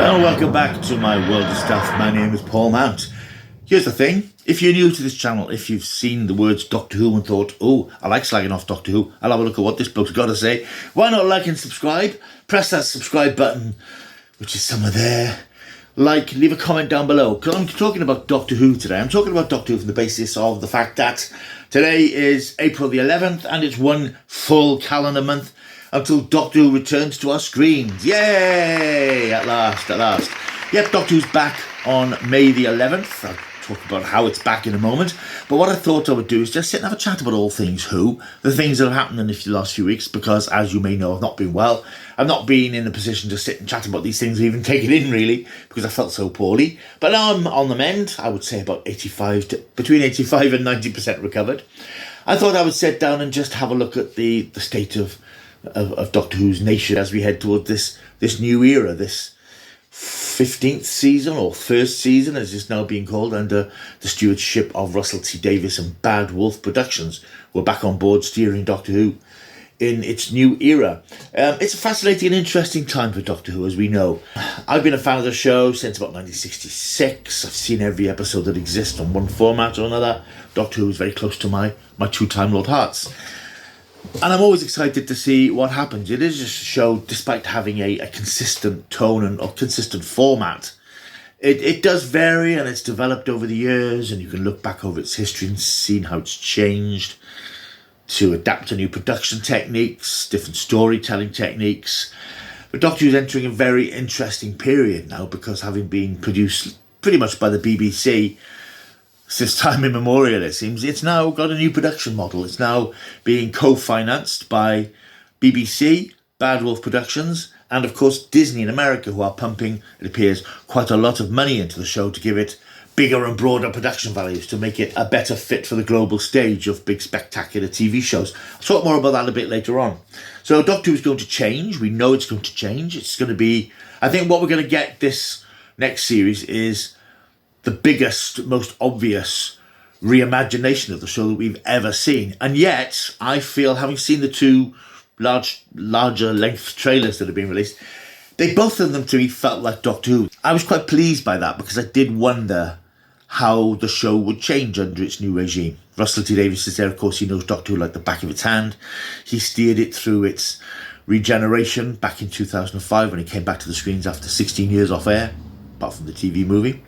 Well, welcome back to my world of stuff. My name is Paul Mount. Here's the thing. If you're new to this channel, if you've seen the words Doctor Who and thought, oh, I like slagging off Doctor Who, I'll have a look at what this bloke's got to say, why not like and subscribe? Press that subscribe button, which is somewhere there. Like, leave a comment down below. Because I'm talking about Doctor Who today. I'm talking about Doctor Who from the basis of the fact that today is April the 11th and it's one full calendar month until Doctor Who returns to our screens. Yay! At last, at last. Yep, Doctor Who's back on May the 11th. I'll talk about how it's back in a moment. But what I thought I would do is just sit and have a chat about all things Who, the things that have happened in the last few weeks, because as you may know, I've not been well. I've not been in a position to sit and chat about these things or even take it in, really, because I felt so poorly. But now I'm on the mend. I would say about between 85 and 90% recovered. I thought I would sit down and just have a look at the state of Doctor Who's nation as we head toward this new era, this 15th season, or first season as it's now being called, under the stewardship of Russell T Davies and Bad Wolf Productions. We're back on board steering Doctor Who in its new era. It's a fascinating and interesting time for Doctor Who, as we know. I've been a fan of the show since about 1966. I've seen every episode that exists on one format or another. Doctor Who is very close to my two Time Lord hearts. And I'm always excited to see what happens. It is just a show, despite having a consistent tone and a consistent format, it does vary, and it's developed over the years, and you can look back over its history and see how it's changed to adapt to new production techniques, different storytelling techniques. But Doctor Who's entering a very interesting period now, because having been produced pretty much by the BBC since time immemorial, it seems, it's now got a new production model. It's now being co-financed by BBC, Bad Wolf Productions, and of course Disney in America, who are pumping, it appears, quite a lot of money into the show to give it bigger and broader production values, to make it a better fit for the global stage of big spectacular TV shows. I'll talk more about that a bit later on. So Doctor Who is going to change. We know it's going to change. It's going to be, I think what we're going to get this next series is the biggest, most obvious reimagination of the show that we've ever seen. And yet, I feel, having seen the two larger length trailers that have been released, both of them to me felt like Doctor Who. I was quite pleased by that, because I did wonder how the show would change under its new regime. Russell T Davies is there, of course. He knows Doctor Who like the back of its hand. He steered it through its regeneration back in 2005 when it came back to the screens after 16 years off air, apart from the TV movie.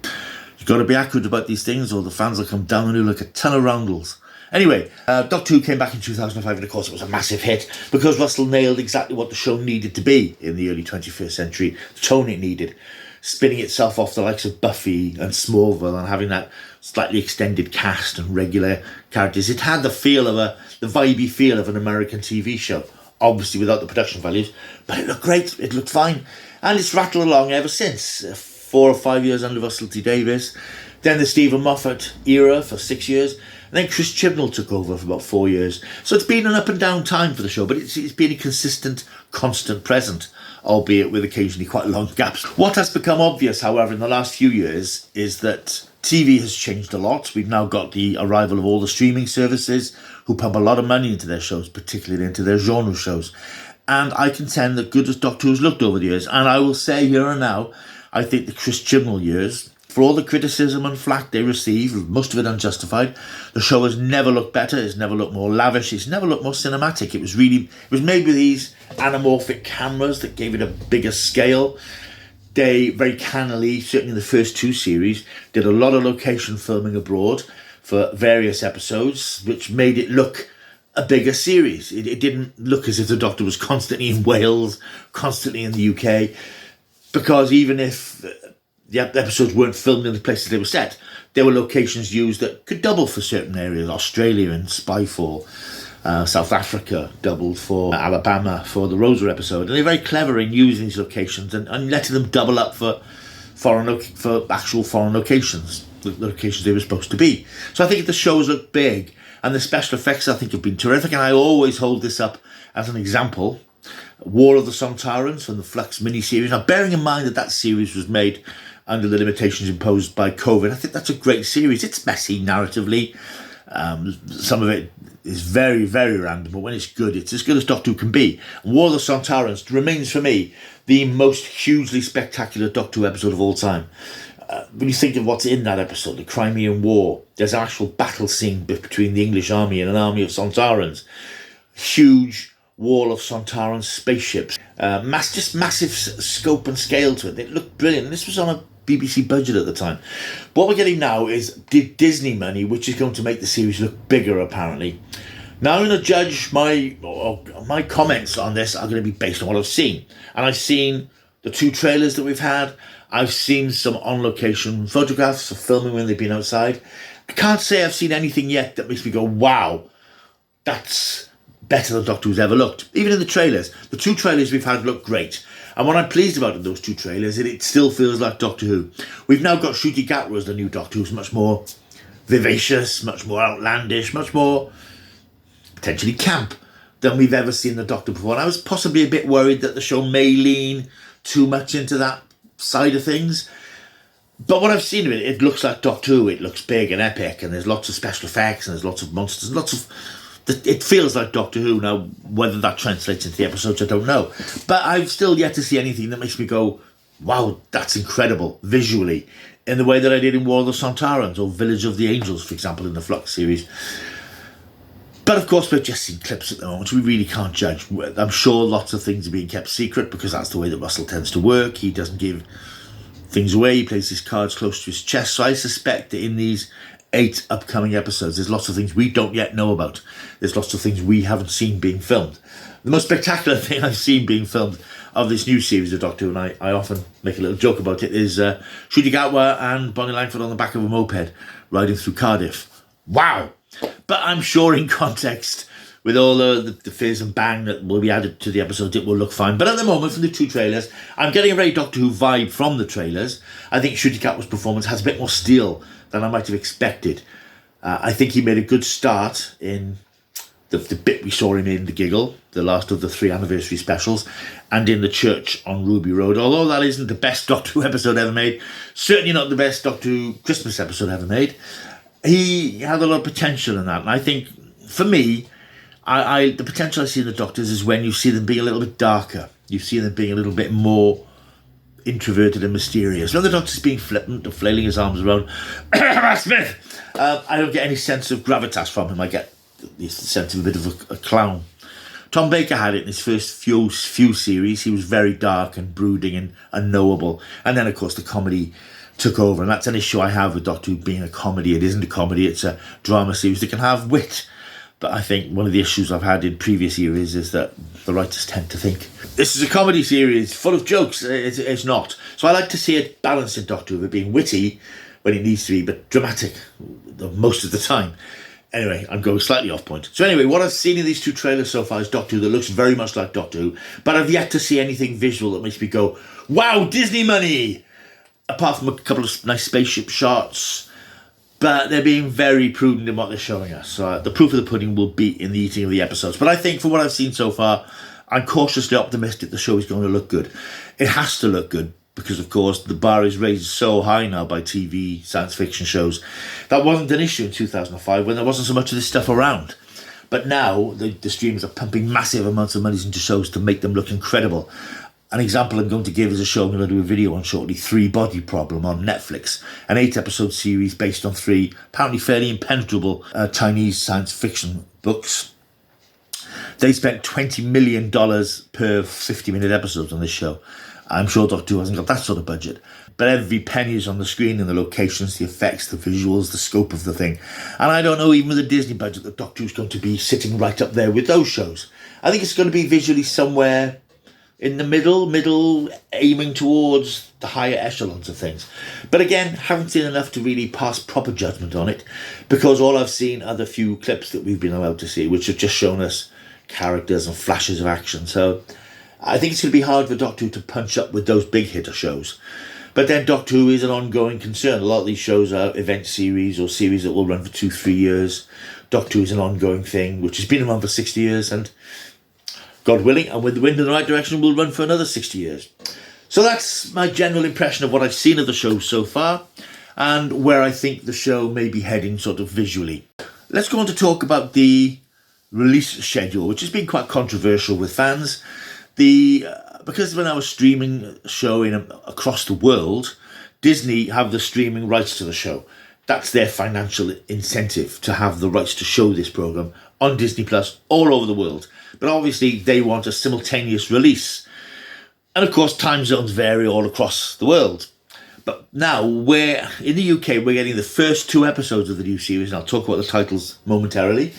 You've got to be accurate about these things, or the fans will come down on you like a ton of roundels. Anyway, Doctor Who came back in 2005, and of course it was a massive hit, because Russell nailed exactly what the show needed to be in the early 21st century, the tone it needed, spinning itself off the likes of Buffy and Smallville, and having that slightly extended cast and regular characters. It had the vibey feel of an American TV show, obviously without the production values, but it looked great, it looked fine, and it's rattled along ever since. 4 or 5 years under Russell T Davies, then the Stephen Moffat era for 6 years, and then Chris Chibnall took over for about 4 years. So it's been an up and down time for the show, but it's been a consistent, constant present, albeit with occasionally quite long gaps. What has become obvious, however, in the last few years is that TV has changed a lot. We've now got the arrival of all the streaming services who pump a lot of money into their shows, particularly into their genre shows. And I contend that good as Doctor Who's looked over the years, and I will say here and now, I think the Chris Chibnall years, for all the criticism and flack they receive, most of it unjustified, the show has never looked better, it's never looked more lavish, it's never looked more cinematic. It was made with these anamorphic cameras that gave it a bigger scale. They very cannily, certainly in the first two series, did a lot of location filming abroad for various episodes, which made it look a bigger series. It didn't look as if the Doctor was constantly in Wales, constantly in the UK, because even if the episodes weren't filmed in the places they were set, there were locations used that could double for certain areas. Australia in Spyfall, South Africa doubled for Alabama for the Rosa episode. And they're very clever in using these locations and letting them double up for actual foreign locations, the locations they were supposed to be. So I think the shows look big, and the special effects I think have been terrific, and I always hold this up as an example. War of the Sontarans from the Flux miniseries. Now, bearing in mind that series was made under the limitations imposed by COVID, I think that's a great series. It's messy narratively. Some of it is very, very random, but when it's good, it's as good as Doctor Who can be. War of the Sontarans remains for me the most hugely spectacular Doctor Who episode of all time. When you think of what's in that episode, the Crimean War, there's an actual battle scene between the English army and an army of Sontarans. Huge wall of Sontaran spaceships. Just massive scope and scale to it. It looked brilliant. This was on a BBC budget at the time. What we're getting now is Disney money, which is going to make the series look bigger, apparently. Now I'm going to judge my comments on this are going to be based on what I've seen. And I've seen the 2 trailers that we've had. I've seen some on-location photographs of filming when they've been outside. I can't say I've seen anything yet that makes me go, wow, that's better than Doctor Who's ever looked. Even in the trailers. The 2 trailers we've had look great. And what I'm pleased about in those 2 trailers is it still feels like Doctor Who. We've now got Ncuti Gatwa as the new Doctor Who's much more vivacious, much more outlandish, much more potentially camp than we've ever seen the Doctor before. And I was possibly a bit worried that the show may lean too much into that side of things. But what I've seen of it, it looks like Doctor Who. It looks big and epic, and there's lots of special effects, and there's lots of monsters, it feels like Doctor Who. Now, whether that translates into the episodes, I don't know. But I've still yet to see anything that makes me go, wow, that's incredible, visually, in the way that I did in War of the Sontarans, or Village of the Angels, for example, in the Flux series. But of course, we've just seen clips at the moment, so we really can't judge. I'm sure lots of things are being kept secret, because that's the way that Russell tends to work. He doesn't give things away, he plays his cards close to his chest. So I suspect that in these 8 upcoming episodes, there's lots of things we don't yet know about. There's lots of things we haven't seen being filmed. The most spectacular thing I've seen being filmed of this new series of Doctor Who, and I often make a little joke about it, is Ncuti Gatwa and Bonnie Langford on the back of a moped riding through Cardiff. Wow! But I'm sure in context, with all the fizz and bang that will be added to the episodes, it will look fine. But at the moment, from the 2 trailers, I'm getting a very Doctor Who vibe from the trailers. I think Ncuti Gatwa's performance has a bit more steel than I might have expected. I think he made a good start in the bit we saw him in The Giggle, the last of the 3 anniversary specials, and in the church on Ruby Road. Although that isn't the best Doctor Who episode ever made, certainly not the best Doctor Who Christmas episode ever made, he had a lot of potential in that. And I think, for me, the potential I see in the Doctors is when you see them being a little bit darker. You see them being a little bit more introverted and mysterious. When the Doctor's being flippant and flailing his arms around, Smith, I don't get any sense of gravitas from him. I get the sense of a bit of a clown. Tom Baker had it in his first few series. He was very dark and brooding and unknowable. And then, of course, the comedy took over. And that's an issue I have with Doctor Who being a comedy. It isn't a comedy. It's a drama series that can have wit. But I think one of the issues I've had in previous series is that the writers tend to think this is a comedy series full of jokes. It's not. So I like to see it balanced in Doctor Who, it being witty when it needs to be, but dramatic most of the time. Anyway, I'm going slightly off point. So anyway, what I've seen in these 2 trailers so far is Doctor Who that looks very much like Doctor Who, but I've yet to see anything visual that makes me go, wow, Disney money! Apart from a couple of nice spaceship shots, but they're being very prudent in what they're showing us. So the proof of the pudding will be in the eating of the episodes. But I think from what I've seen so far, I'm cautiously optimistic the show is going to look good. It has to look good because, of course, the bar is raised so high now by TV science fiction shows. That wasn't an issue in 2005 when there wasn't so much of this stuff around. But now the streamers are pumping massive amounts of money into shows to make them look incredible. An example I'm going to give is a show I'm going to do a video on shortly, 3 Body Problem on Netflix. An 8-episode series based on 3 apparently fairly impenetrable Chinese science fiction books. They spent $20 million per 50-minute episode on this show. I'm sure Doctor Who hasn't got that sort of budget. But every penny is on the screen, and the locations, the effects, the visuals, the scope of the thing. And I don't know, even with the Disney budget, that Doctor Who's going to be sitting right up there with those shows. I think it's going to be visually somewhere in the middle, aiming towards the higher echelons of things. But again, haven't seen enough to really pass proper judgment on it, because all I've seen are the few clips that we've been allowed to see, which have just shown us characters and flashes of action. So I think it's going to be hard for Doctor Who to punch up with those big hitter shows. But then Doctor Who is an ongoing concern. A lot of these shows are event series or series that will run for 2-3 years. Doctor Who is an ongoing thing, which has been around for 60 years, and God willing, and with the wind in the right direction, will run for another 60 years. So that's my general impression of what I've seen of the show so far, and where I think the show may be heading sort of visually. Let's go on to talk about the release schedule, which has been quite controversial with fans. The because when I was streaming a show across the world, Disney have the streaming rights to the show. That's their financial incentive to have the rights to show this program on Disney Plus all over the world. But obviously they want a simultaneous release. And of course, time zones vary all across the world. But now, in the UK, we're getting the first 2 episodes of the new series, and I'll talk about the titles momentarily.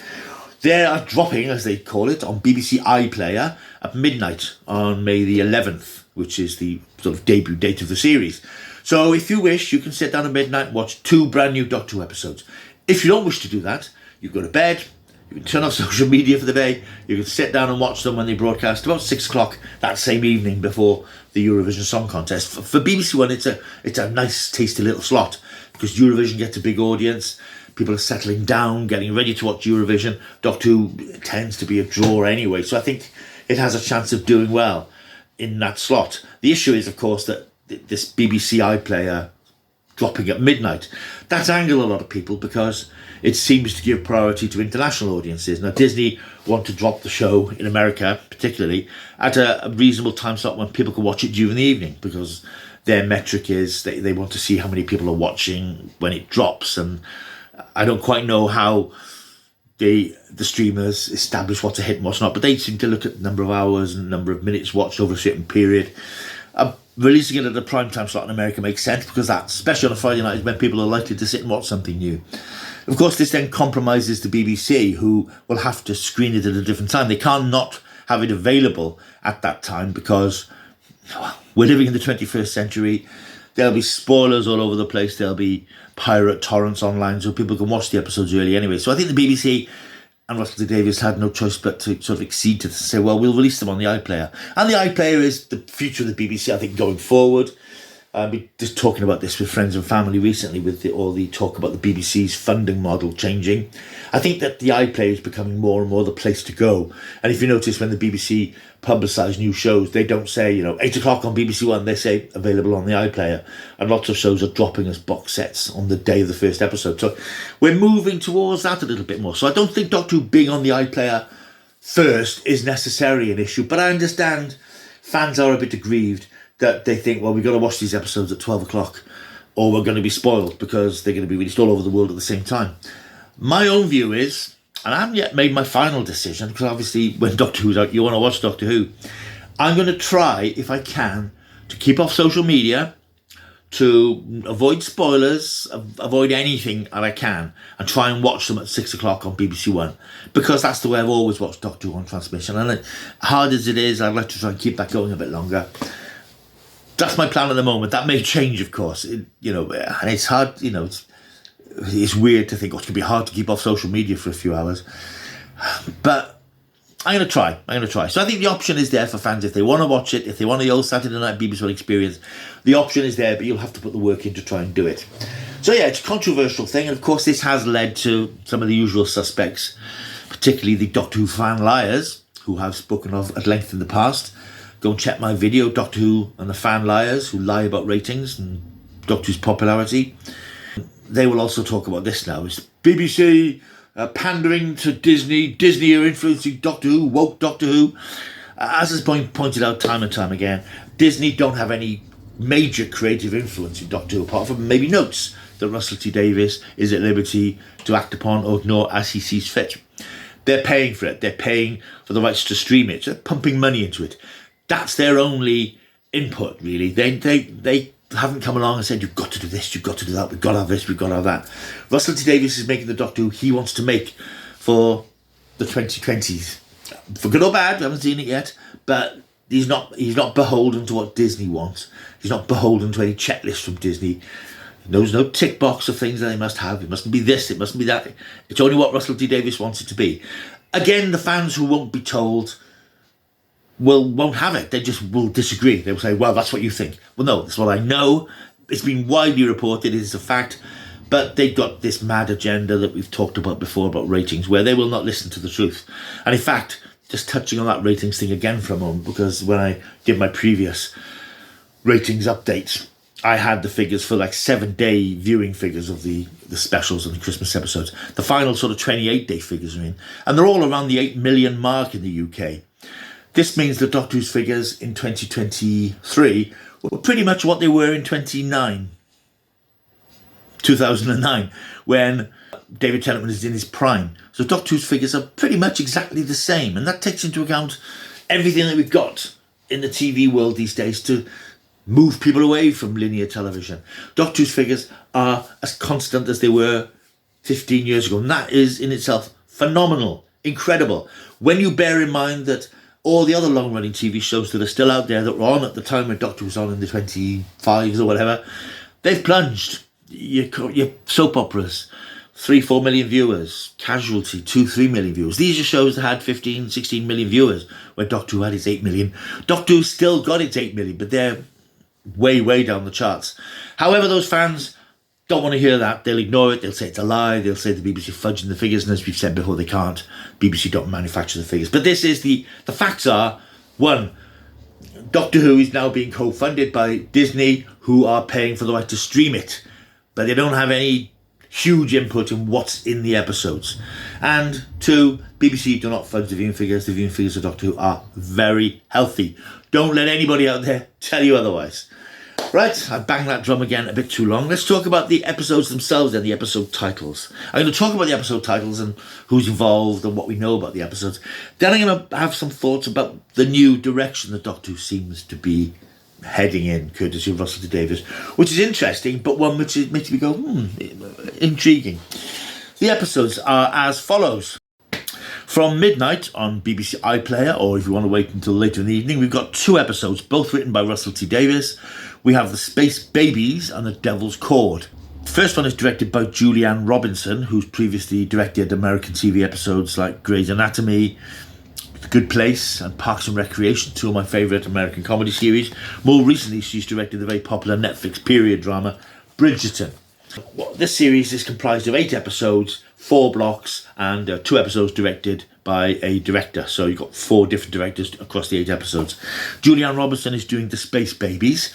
They are dropping, as they call it, on BBC iPlayer at midnight on May the 11th, which is the sort of debut date of the series. So if you wish, you can sit down at midnight and watch 2 brand new Doctor Who episodes. If you don't wish to do that, you go to bed, you can turn off social media for the day, you can sit down and watch them when they broadcast about 6 o'clock that same evening before the Eurovision Song Contest. For BBC One, it's a nice, tasty little slot, because Eurovision gets a big audience, people are settling down, getting ready to watch Eurovision. Doctor Who tends to be a draw anyway, so I think it has a chance of doing well in that slot. The issue is, of course, that this BBC iPlayer dropping at midnight, that's angered a lot of people because it seems to give priority to international audiences. Now, Disney want to drop the show in America, particularly, at a reasonable time slot when people can watch it during the evening, because their metric is they want to see how many people are watching when it drops. And I don't quite know how the streamers establish what's a hit and what's not, but they seem to look at the number of hours and number of minutes watched over a certain period. Releasing it at a prime time slot in America makes sense, because that, especially on a Friday night, is when people are likely to sit and watch something new. Of course, this then compromises the BBC, who will have to screen it at a different time. They can't not have it available at that time, because we're living in the 21st century. There'll be spoilers all over the place. There'll be pirate torrents online, so people can watch the episodes early anyway. So I think the BBC and Russell T Davies had no choice but to sort of accede to this and say, well, we'll release them on the iPlayer. And the iPlayer is the future of the BBC, I think, going forward. I've been just talking about this with friends and family recently, with all the talk about the BBC's funding model changing. I think that the iPlayer is becoming more and more the place to go. And if you notice, when the BBC publicise new shows, they don't say, 8 o'clock on BBC One, they say available on the iPlayer. And lots of shows are dropping as box sets on the day of the first episode. So we're moving towards that a little bit more. So I don't think Doctor Who being on the iPlayer first is necessarily an issue. But I understand fans are a bit aggrieved that they think, well, we've got to watch these episodes at 12 o'clock or we're going to be spoiled because they're going to be released all over the world at the same time. My own view is, and I haven't yet made my final decision, because obviously when Doctor Who's out, you want to watch Doctor Who. I'm going to try, if I can, to keep off social media, to avoid spoilers, avoid anything that I can, and try and watch them at 6 o'clock on BBC One, because that's the way I've always watched Doctor Who on transmission. And hard as it is, I'd like to try and keep that going a bit longer. That's my plan at the moment. That may change, of course. And it's hard, it's weird to think, it's going to be hard to keep off social media for a few hours. But I'm going to try. So I think the option is there for fans if they want to watch it, if they want the old Saturday night BBC One experience. The option is there, but you'll have to put the work in to try and do it. So yeah, it's a controversial thing. And of course, this has led to some of the usual suspects, particularly the Doctor Who fan liars, who have spoken of at length in the past. Go and check my video, Doctor Who and the Fan Liars, who lie about ratings and Doctor Who's popularity. They will also talk about this now. It's BBC pandering to Disney. Disney are influencing Doctor Who, woke Doctor Who. As has been pointed out time and time again, Disney don't have any major creative influence in Doctor Who, apart from maybe notes that Russell T Davies is at liberty to act upon or ignore as he sees fit. They're paying for it. They're paying for the rights to stream it. So they're pumping money into it. That's their only input, really. They haven't come along and said, you've got to do this, you've got to do that, we've got to have this, we've got to have that. Russell T Davies is making the Doctor Who he wants to make for the 2020s. For good or bad, we haven't seen it yet, but he's not beholden to what Disney wants. He's not beholden to any checklist from Disney. There's no tick box of things that they must have. It mustn't be this, it mustn't be that. It's only what Russell T Davies wants it to be. Again, the fans who won't be told won't have it. They just will disagree. They will say, well, that's what you think. Well, no, that's what I know. It's been widely reported. It is a fact. But they've got this mad agenda that we've talked about before about ratings, where they will not listen to the truth. And in fact, just touching on that ratings thing again for a moment, because when I did my previous ratings updates, I had the figures for 7-day viewing figures of the specials and the Christmas episodes. The final sort of 28-day figures are in. And they're all around the 8 million mark in the UK. This means that Doctor Who's figures in 2023 were pretty much what they were in 2009, when David Tennant is in his prime. So Doctor Who's figures are pretty much exactly the same, and that takes into account everything that we've got in the TV world these days to move people away from linear television. Doctor Who's figures are as constant as they were 15 years ago, and that is in itself phenomenal, incredible. When you bear in mind that all the other long-running TV shows that are still out there that were on at the time when Doctor was on in the 25s or whatever, they've plunged. Your soap operas, 3-4 million viewers. Casualty, 2-3 million viewers. These are shows that had 15-16 million viewers when Doctor Who had its 8 million. Doctor Who still got its 8 million, but they're way down the charts. However, those fans don't want to hear that. They'll ignore it. They'll say it's a lie. They'll say the BBC fudging the figures, and as we've said before, they can't. BBC don't manufacture the figures. But this is the facts are, one, Doctor Who is now being co-funded by Disney, who are paying for the right to stream it, but they don't have any huge input in what's in the episodes. And two, BBC do not fudge the viewing figures. The viewing figures of Doctor Who are very healthy. Don't let anybody out there tell you otherwise. Right, I banged that drum again a bit too long. Let's talk about the episodes themselves and the episode titles. I'm going to talk about the episode titles and who's involved and what we know about the episodes. Then I'm going to have some thoughts about the new direction that Doctor Who seems to be heading in, courtesy of Russell T Davies, which is interesting, but one which makes me go, intriguing. The episodes are as follows. From midnight on BBC iPlayer, or if you want to wait until later in the evening, we've got 2 episodes, both written by Russell T Davies. We have The Space Babies and The Devil's Cord. The first one is directed by Julianne Robinson, who's previously directed American TV episodes like Grey's Anatomy, The Good Place and Parks and Recreation, 2 of my favourite American comedy series. More recently, she's directed the very popular Netflix period drama Bridgerton. This series is comprised of 8 episodes, 4 blocks, and 2 episodes directed by a director. So you've got 4 different directors across the 8 episodes. Julianne Robinson is doing The Space Babies.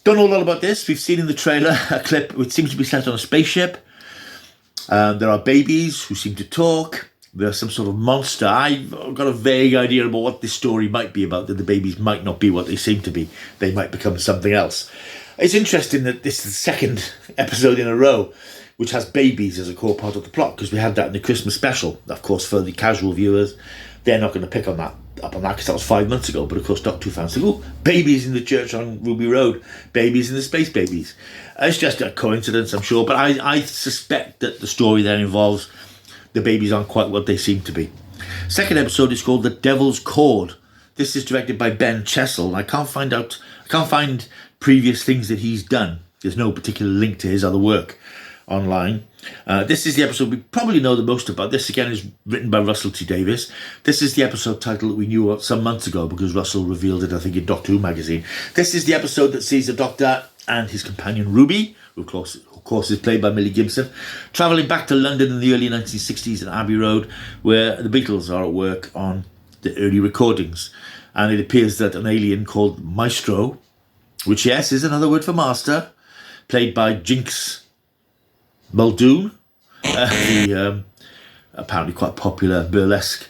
Don't know a lot about this. We've seen in the trailer a clip which seems to be set on a spaceship. There are babies who seem to talk. There's some sort of monster. I've got a vague idea about what this story might be about, that the babies might not be what they seem to be. They might become something else. It's interesting that this is the second episode in a row which has babies as a core part of the plot, because we had that in the Christmas special. Of course, for the casual viewers, they're not going to pick up on that because that was 5 months ago. But of course, Doctor Who fans say, "Oh, babies in the church on Ruby Road, babies in the Space Babies." It's just a coincidence, I'm sure, but I suspect that the story then involves the babies aren't quite what they seem to be. Second episode is called The Devil's Cord. This is directed by Ben Chessel. I can't find previous things that he's done. There's no particular link to his other work online. This is the episode we probably know the most about. This again is written by Russell T Davies. This is the episode title that we knew some months ago because Russell revealed it, I think, in Doctor Who magazine. This is the episode that sees the Doctor and his companion Ruby, who of course is played by Millie Gibson, travelling back to London in the early 1960s at Abbey Road, where the Beatles are at work on the early recordings. And it appears that an alien called Maestro, which, yes, is another word for master, played by Jinx Muldoon, the apparently quite popular burlesque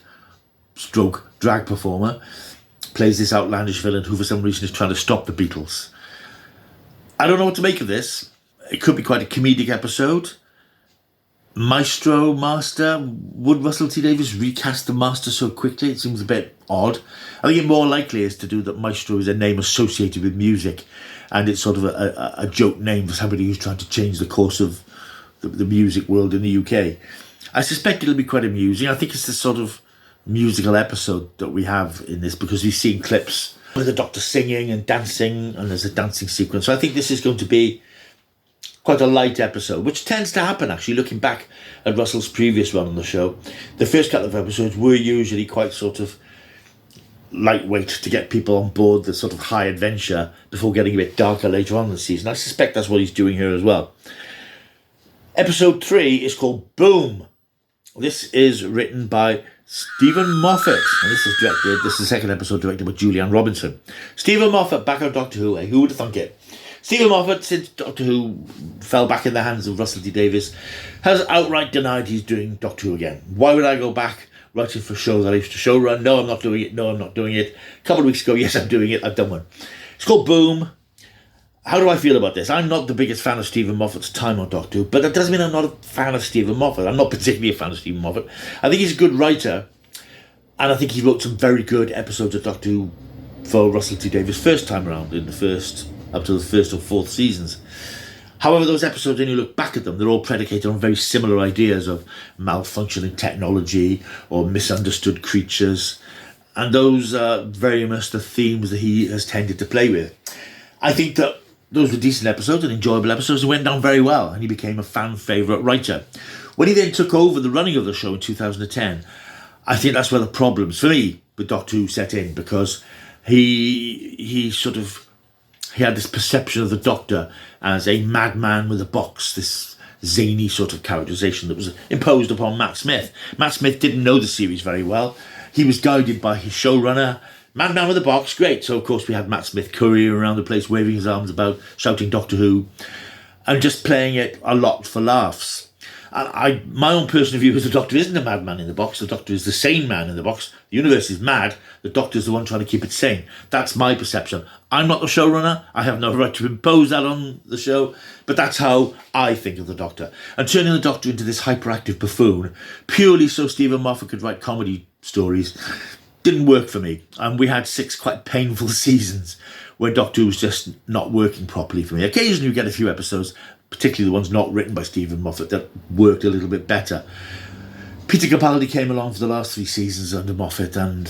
stroke drag performer, plays this outlandish villain who for some reason is trying to stop the Beatles. I don't know what to make of this. It could be quite a comedic episode. Master, would Russell T Davies recast the Master so quickly? It seems a bit odd. I think it more likely is to do that Maestro is a name associated with music, and it's sort of a joke name for somebody who's trying to change the course of the music world in the UK. I suspect it'll be quite amusing. I think it's the sort of musical episode that we have in this, because we've seen clips with the Doctor singing and dancing, and there's a dancing sequence. So I think this is going to be quite a light episode, which tends to happen, actually, looking back at Russell's previous run on the show. The first couple of episodes were usually quite sort of lightweight to get people on board the sort of high adventure before getting a bit darker later on in the season. I suspect that's what he's doing here as well. Episode 3 is called Boom. This is written by Stephen Moffat, and this is the second episode directed by Julianne Robinson. Stephen Moffat back on Doctor Who, who would have thunk it? Stephen Moffat, since Doctor Who fell back in the hands of Russell T Davies, has outright denied he's doing Doctor Who again. Why would I go back? writing for a show that I used to show run. No, I'm not doing it. No, I'm not doing it. A couple of weeks ago, yes, I'm doing it. I've done one. It's called Boom. How do I feel about this? I'm not the biggest fan of Stephen Moffat's time on Doctor Who, but that doesn't mean I'm not a fan of Stephen Moffat. I'm not particularly a fan of Stephen Moffat. I think he's a good writer, and I think he wrote some very good episodes of Doctor Who for Russell T Davies' first time around, up to the first or fourth seasons. However, those episodes, when you look back at them, they're all predicated on very similar ideas of malfunctioning technology or misunderstood creatures, and those are very much the themes that he has tended to play with. I think that those were decent episodes and enjoyable episodes and went down very well, and he became a fan favourite writer. When he then took over the running of the show in 2010, I think that's where the problems, for me, with Doctor Who set in, because he had this perception of the Doctor as a madman with a box, this zany sort of characterisation that was imposed upon Matt Smith. Matt Smith didn't know the series very well. He was guided by his showrunner, Madman with a box, great. So, of course, we had Matt Smith courier around the place, waving his arms about, shouting Doctor Who, and just playing it a lot for laughs. And my own personal view is the Doctor isn't a madman in the box. The Doctor is the sane man in the box. The universe is mad. The Doctor is the one trying to keep it sane. That's my perception. I'm not the showrunner. I have no right to impose that on the show. But that's how I think of the Doctor. And turning the Doctor into this hyperactive buffoon, purely so Stephen Moffat could write comedy stories, didn't work for me. And we had 6 quite painful seasons where Doctor Who was just not working properly for me. Occasionally you get a few episodes, particularly the ones not written by Stephen Moffat, that worked a little bit better. Peter Capaldi came along for the last 3 seasons under Moffat, and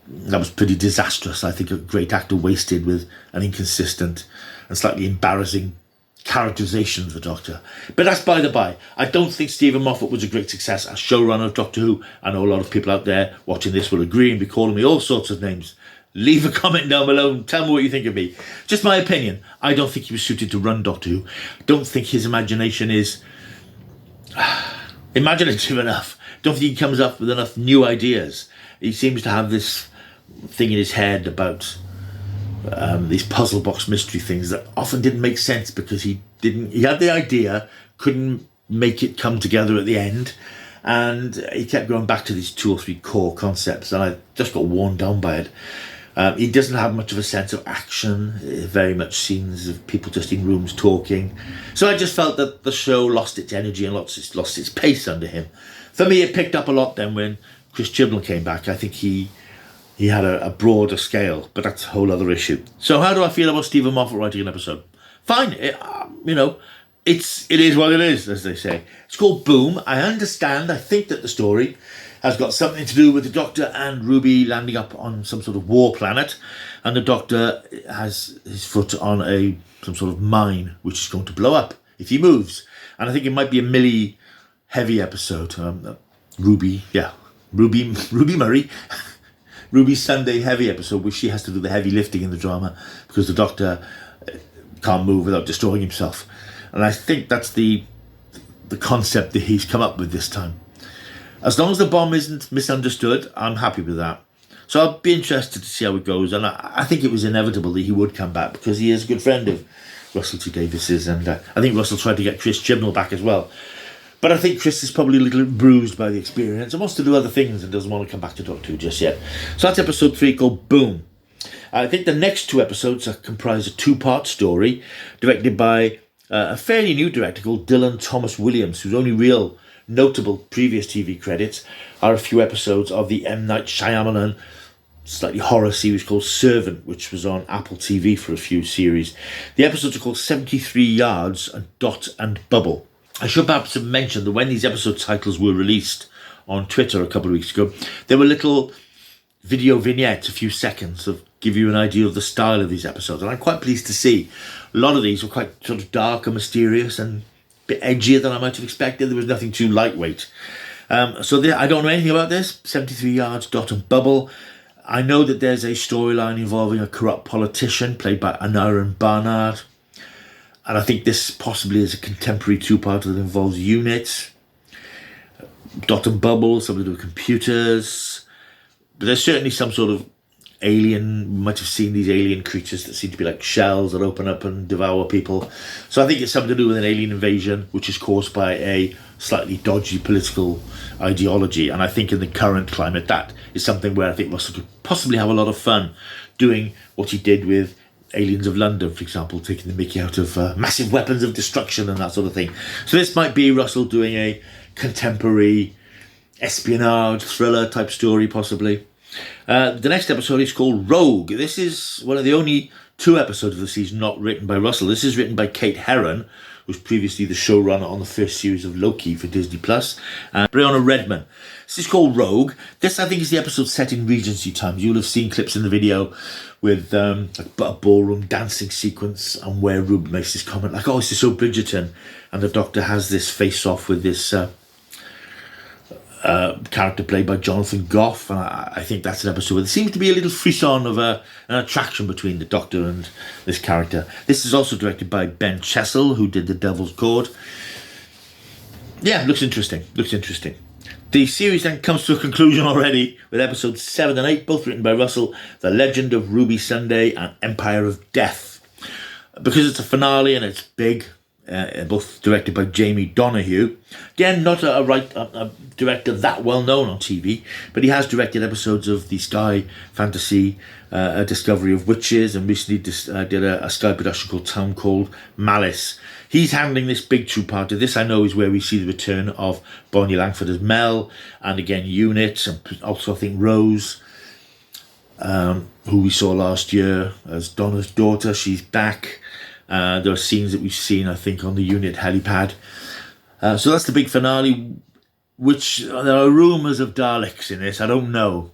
that was pretty disastrous. I think a great actor wasted with an inconsistent and slightly embarrassing characterisation of the Doctor. But that's by the by. I don't think Stephen Moffat was a great success as showrunner of Doctor Who. I know a lot of people out there watching this will agree and be calling me all sorts of names. Leave a comment down below and tell me what you think of me. Just my opinion. I don't think he was suited to run Doctor Who. I don't think his imagination is imaginative enough. I don't think he comes up with enough new ideas. He seems to have this thing in his head about these puzzle box mystery things that often didn't make sense because he had the idea, couldn't make it come together at the end, and he kept going back to these 2 or 3 core concepts, and I just got worn down by it. He doesn't have much of a sense of action, very much scenes of people just in rooms talking. So I just felt that the show lost its energy and lost its pace under him. For me, it picked up a lot then when Chris Chibnall came back. I think he had a broader scale, but that's a whole other issue. So how do I feel about Stephen Moffat writing an episode? Fine, it is what it is, as they say. It's called Boom. I think that the story has got something to do with the Doctor and Ruby landing up on some sort of war planet, and the Doctor has his foot on some sort of mine which is going to blow up if he moves. And I think it might be a Millie heavy episode. Ruby Murray. Ruby's Sunday heavy episode, where she has to do the heavy lifting in the drama because the Doctor can't move without destroying himself. And I think that's the concept that he's come up with this time. As long as the bomb isn't misunderstood, I'm happy with that. So I'll be interested to see how it goes. And I think it was inevitable that he would come back because he is a good friend of Russell T Davies's. And I think Russell tried to get Chris Chibnall back as well. But I think Chris is probably a little bruised by the experience and wants to do other things and doesn't want to come back to Doctor Who just yet. So that's episode 3 called Boom. I think the next 2 episodes comprise a 2-part story directed by a fairly new director called Dylan Thomas Williams, whose only real notable previous TV credits are a few episodes of the M. Night Shyamalan slightly horror series called Servant, which was on Apple TV for a few series. The episodes are called 73 Yards and Dot and Bubble. I should perhaps have mentioned that when these episode titles were released on Twitter a couple of weeks ago, there were little video vignettes, a few seconds, to give you an idea of the style of these episodes. And I'm quite pleased to see a lot of these were quite sort of dark and mysterious and a bit edgier than I might have expected. There was nothing too lightweight. I don't know anything about this. 73 Yards, Dot and Bubble. I know that there's a storyline involving a corrupt politician played by Aneurin Barnard. And I think this possibly is a contemporary 2-parter that involves units. Dot and Bubble, something to do with computers. But there's certainly some sort of alien. We might have seen these alien creatures that seem to be like shells that open up and devour people. So I think it's something to do with an alien invasion, which is caused by a slightly dodgy political ideology. And I think in the current climate, that is something where I think Russell could possibly have a lot of fun doing what he did with Aliens of London, for example, taking the mickey out of massive weapons of destruction and that sort of thing. So this might be Russell doing a contemporary espionage thriller type story, possibly. The next episode is called Rogue. This is one of the only 2 episodes of the season not written by Russell. This is written by Kate Herron, who was previously the showrunner on the first series of Loki for Disney+, and Brianna Redman. This is called Rogue. This, I think, is the episode set in Regency times. You'll have seen clips in the video with a ballroom dancing sequence, and where Ruben makes this comment like, oh, this is so Bridgerton, and the Doctor has this face-off with this character played by Jonathan Goff, and I think that's an episode where there seems to be a little frisson of an attraction between the Doctor and this character. This is also directed by Ben Chessel, who did The Devil's Chord. Yeah, looks interesting. The series then comes to a conclusion already with episodes 7 and 8, both written by Russell: The Legend of Ruby Sunday and Empire of Death. Because it's a finale and it's big, both directed by Jamie Donahue. Again, not a director that well known on TV, but he has directed episodes of the Sky Fantasy, A Discovery of Witches, and recently did a Sky production called Town Called Malice. He's handling this big two-parter. This, I know, is where we see the return of Bonnie Langford as Mel, and again Unit, and also I think Rose, who we saw last year as Donna's daughter. She's back. There are scenes that we've seen, I think, on the Unit helipad. So that's the big finale, which there are rumours of Daleks in this. I don't know.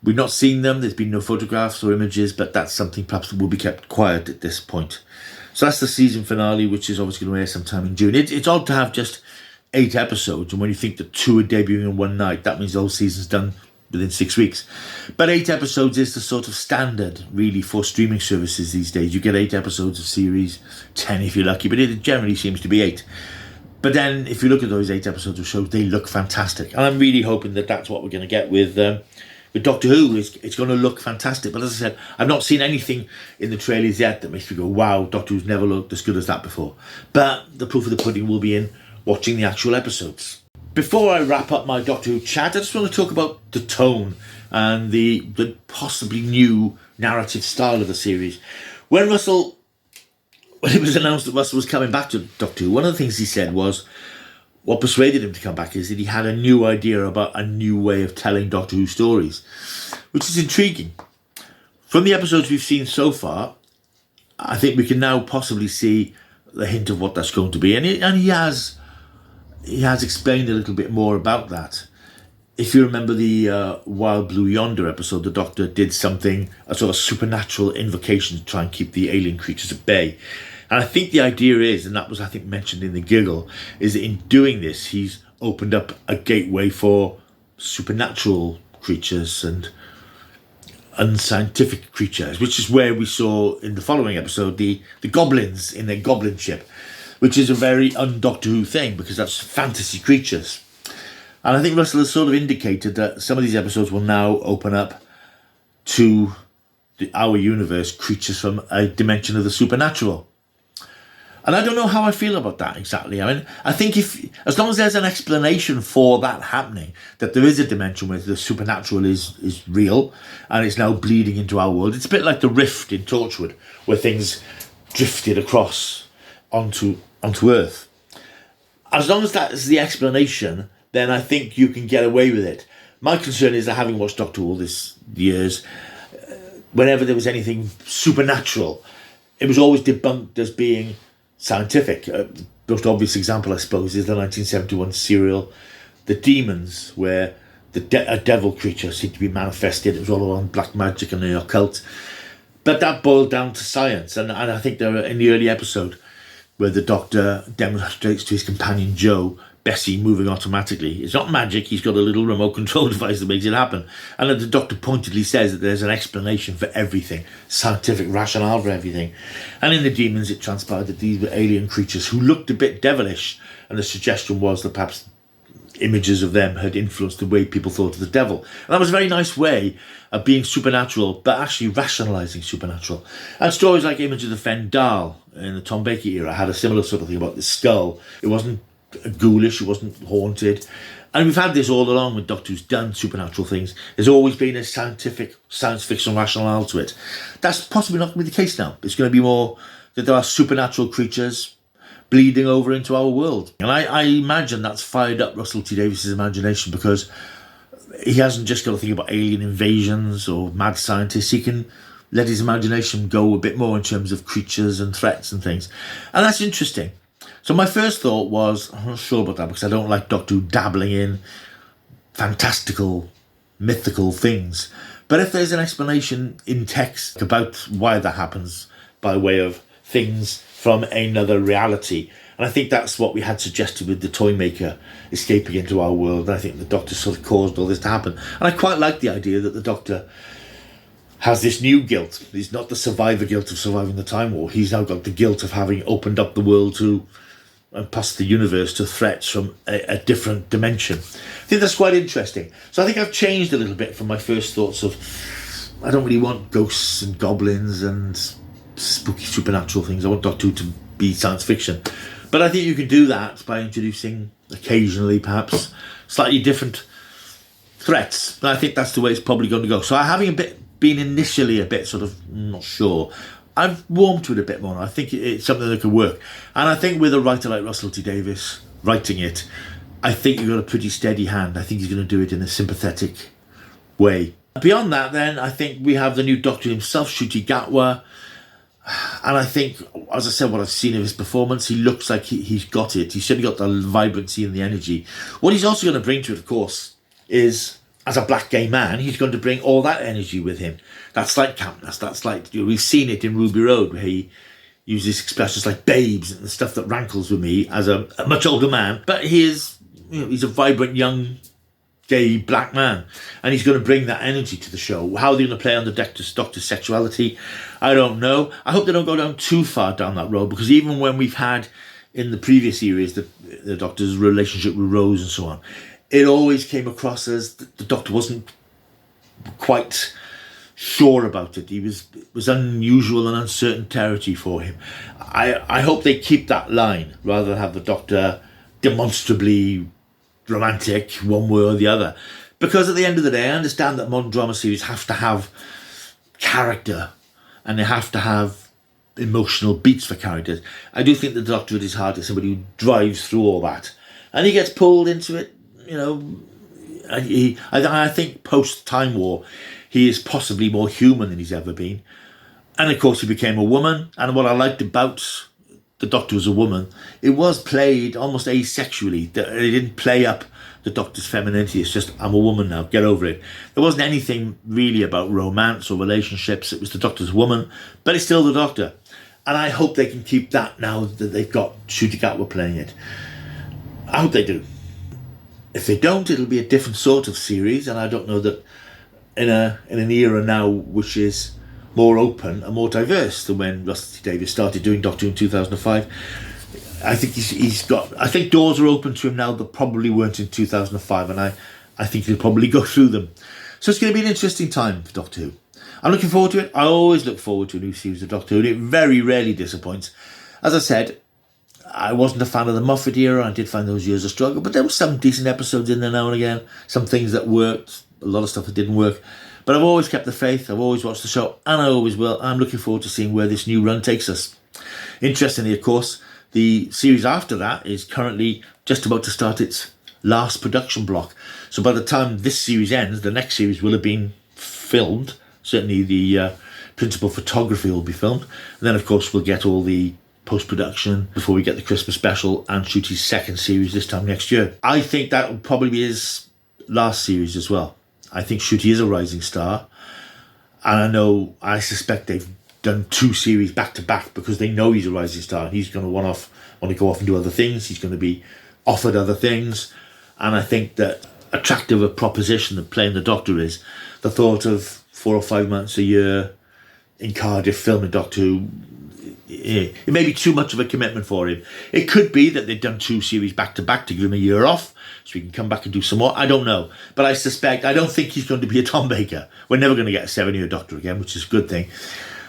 We've not seen them. There's been no photographs or images, but that's something perhaps that will be kept quiet at this point. So that's the season finale, which is obviously going to air sometime in June. It's odd to have just 8 episodes, and when you think that 2 are debuting in one night, that means the whole season's done within 6 weeks. But 8 episodes is the sort of standard, really, for streaming services these days. You get 8 episodes of series, 10 if you're lucky, but it generally seems to be 8. But then, if you look at those 8 episodes of shows, they look fantastic. And I'm really hoping that that's what we're going to get with Doctor Who. It's going to look fantastic. But as I said, I've not seen anything in the trailers yet that makes me go, wow, Doctor Who's never looked as good as that before. But the proof of the pudding will be in watching the actual episodes. Before I wrap up my Doctor Who chat, I just want to talk about the tone and the possibly new narrative style of the series. When it was announced that Russell was coming back to Doctor Who, one of the things he said was, what persuaded him to come back is that he had a new idea about a new way of telling Doctor Who stories, which is intriguing. From the episodes we've seen so far, I think we can now possibly see the hint of what that's going to be, and he has explained a little bit more about that. If you remember the Wild Blue Yonder episode, the Doctor did something, a sort of supernatural invocation to try and keep the alien creatures at bay. And I think the idea is, and that was, I think, mentioned in the giggle, is that in doing this, he's opened up a gateway for supernatural creatures and unscientific creatures, which is where we saw in the following episode the goblins in their goblin ship, which is a very un-Doctor Who thing, because that's fantasy creatures. And I think Russell has sort of indicated that some of these episodes will now open up to our universe creatures from a dimension of the supernatural. And I don't know how I feel about that exactly. I mean, I think as long as there's an explanation for that happening, that there is a dimension where the supernatural is real and it's now bleeding into our world. It's a bit like the rift in Torchwood, where things drifted across onto Earth. As long as that is the explanation, then I think you can get away with it. My concern is that, having watched Doctor Who all these years, whenever there was anything supernatural, it was always debunked as being scientific. The most obvious example, I suppose, is the 1971 serial The Demons, where a devil creature seemed to be manifested. It was all around black magic and the occult. But that boiled down to science. And I think there in the early episode where the Doctor demonstrates to his companion Jo, Bessie moving automatically. It's not magic, he's got a little remote control device that makes it happen. And then the Doctor pointedly says that there's an explanation for everything, scientific rationale for everything. And in The Demons, it transpired that these were alien creatures who looked a bit devilish, and the suggestion was that perhaps images of them had influenced the way people thought of the devil. And that was a very nice way of being supernatural, but actually rationalising supernatural. And stories like Image of the Fen Dal in the Tom Baker era had a similar sort of thing about the skull. It wasn't ghoulish, it wasn't haunted. And we've had this all along with Doctor Who's done supernatural things. There's always been a scientific, science fiction rationale to it. That's possibly not going to be the case now. It's going to be more that there are supernatural creatures bleeding over into our world. And I imagine that's fired up Russell T Davies' imagination, because he hasn't just got to think about alien invasions or mad scientists. He can let his imagination go a bit more in terms of creatures and threats and things. And that's interesting. So my first thought was, I'm not sure about that, because I don't like Doctor Who dabbling in fantastical, mythical things. But if there's an explanation in text about why that happens by way of things from another reality, and I think that's what we had suggested with the Toymaker escaping into our world, and I think the Doctor sort of caused all this to happen. And I quite like the idea that the Doctor has this new guilt. He's not the survivor guilt of surviving the Time War. He's now got the guilt of having opened up the world to, and possibly the universe, to threats from a different dimension. I think that's quite interesting. So I think I've changed a little bit from my first thoughts of, I don't really want ghosts and goblins and spooky supernatural things. I want Doctor Who to be science fiction. But I think you can do that by introducing, occasionally perhaps, slightly different threats. And I think that's the way it's probably going to go. So having been initially a bit sort of not sure, I've warmed to it a bit more. I think it's something that could work. And I think with a writer like Russell T Davies writing it, I think you've got a pretty steady hand. I think he's going to do it in a sympathetic way. Beyond that, then, I think we have the new Doctor himself, Ncuti Gatwa. And I think, as I said, what I've seen of his performance, he looks like he's got it. He's certainly got the vibrancy and the energy. What he's also going to bring to it, of course, is, as a black gay man, he's going to bring all that energy with him. That slight campness, that slight, we've seen it in Ruby Road, where he uses expressions like babes and the stuff that rankles with me as a much older man. But he is, he's a vibrant young gay black man, and he's going to bring that energy to the show. How they're going to play on the Doctor's sexuality, I don't know. I hope they don't go down too far down that road, because even when we've had in the previous series the Doctor's relationship with Rose and so on, it always came across as the Doctor wasn't quite sure about it. It was unusual and uncertain territory for him. I hope they keep that line rather than have the Doctor demonstrably romantic one way or the other, because at the end of the day, I understand that modern drama series have to have character and they have to have emotional beats for characters. I do think the Doctor at his heart is somebody who drives through all that, and he gets pulled into it. I think post Time War he is possibly more human than he's ever been, and of course he became a woman. And what I liked about the Doctor as a woman, it was played almost asexually. They didn't play up the Doctor's femininity. It's just, I'm a woman now, get over it. There wasn't anything really about romance or relationships. It was the Doctor's woman, but it's still the Doctor. And I hope they can keep that now that they've got Ncuti Gatwa playing it. I hope they do. If they don't, it'll be a different sort of series, and I don't know that in an era now which is more open and more diverse than when Russell T Davies started doing Doctor Who in 2005. I think I think doors are open to him now that probably weren't in 2005, and I think he'll probably go through them. So it's going to be an interesting time for Doctor Who. I'm looking forward to it. I always look forward to a new series of Doctor Who, and it very rarely disappoints. As I said, I wasn't a fan of the Moffat era. I did find those years a struggle, but there were some decent episodes in there now and again, some things that worked, a lot of stuff that didn't work. But I've always kept the faith, I've always watched the show, and I always will. I'm looking forward to seeing where this new run takes us. Interestingly, of course, the series after that is currently just about to start its last production block. So by the time this series ends, the next series will have been filmed. Certainly the principal photography will be filmed. And then, of course, we'll get all the post-production before we get the Christmas special and Ncuti's second series this time next year. I think that will probably be his last series as well. I think Ncuti is a rising star, and I suspect they've done 2 series back to back because they know he's a rising star. He's going to want to go off and do other things. He's going to be offered other things, and I think that attractive a proposition that playing the Doctor is, the thought of 4 or 5 months a year in Cardiff filming Doctor Who, it may be too much of a commitment for him. It could be that they've done 2 series back to back to give him a year off, so he can come back and do some more. I don't know. But I don't think he's going to be a Tom Baker. We're never going to get a 7-year Doctor again, which is a good thing.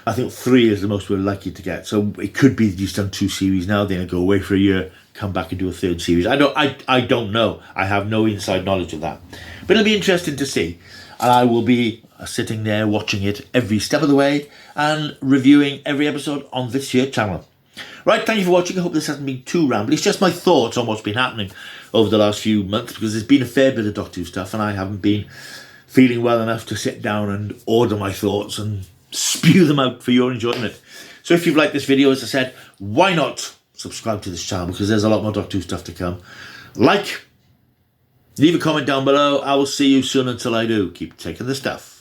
I think 3 is the most we're likely to get. So it could be that he's done 2 series now, then he'll go away for a year, come back and do a 3rd series. I don't know. I have no inside knowledge of that. But it'll be interesting to see. And I will be sitting there watching it every step of the way and reviewing every episode on this here channel. Right, thank you for watching. I hope this hasn't been too rambly. It's just my thoughts on what's been happening over the last few months, because there's been a fair bit of Doctor Who stuff and I haven't been feeling well enough to sit down and order my thoughts and spew them out for your enjoyment. So if you've liked this video, as I said, why not subscribe to this channel, because there's a lot more Doctor Who stuff to come. Like, leave a comment down below. I will see you soon. Until I do, keep taking the stuff.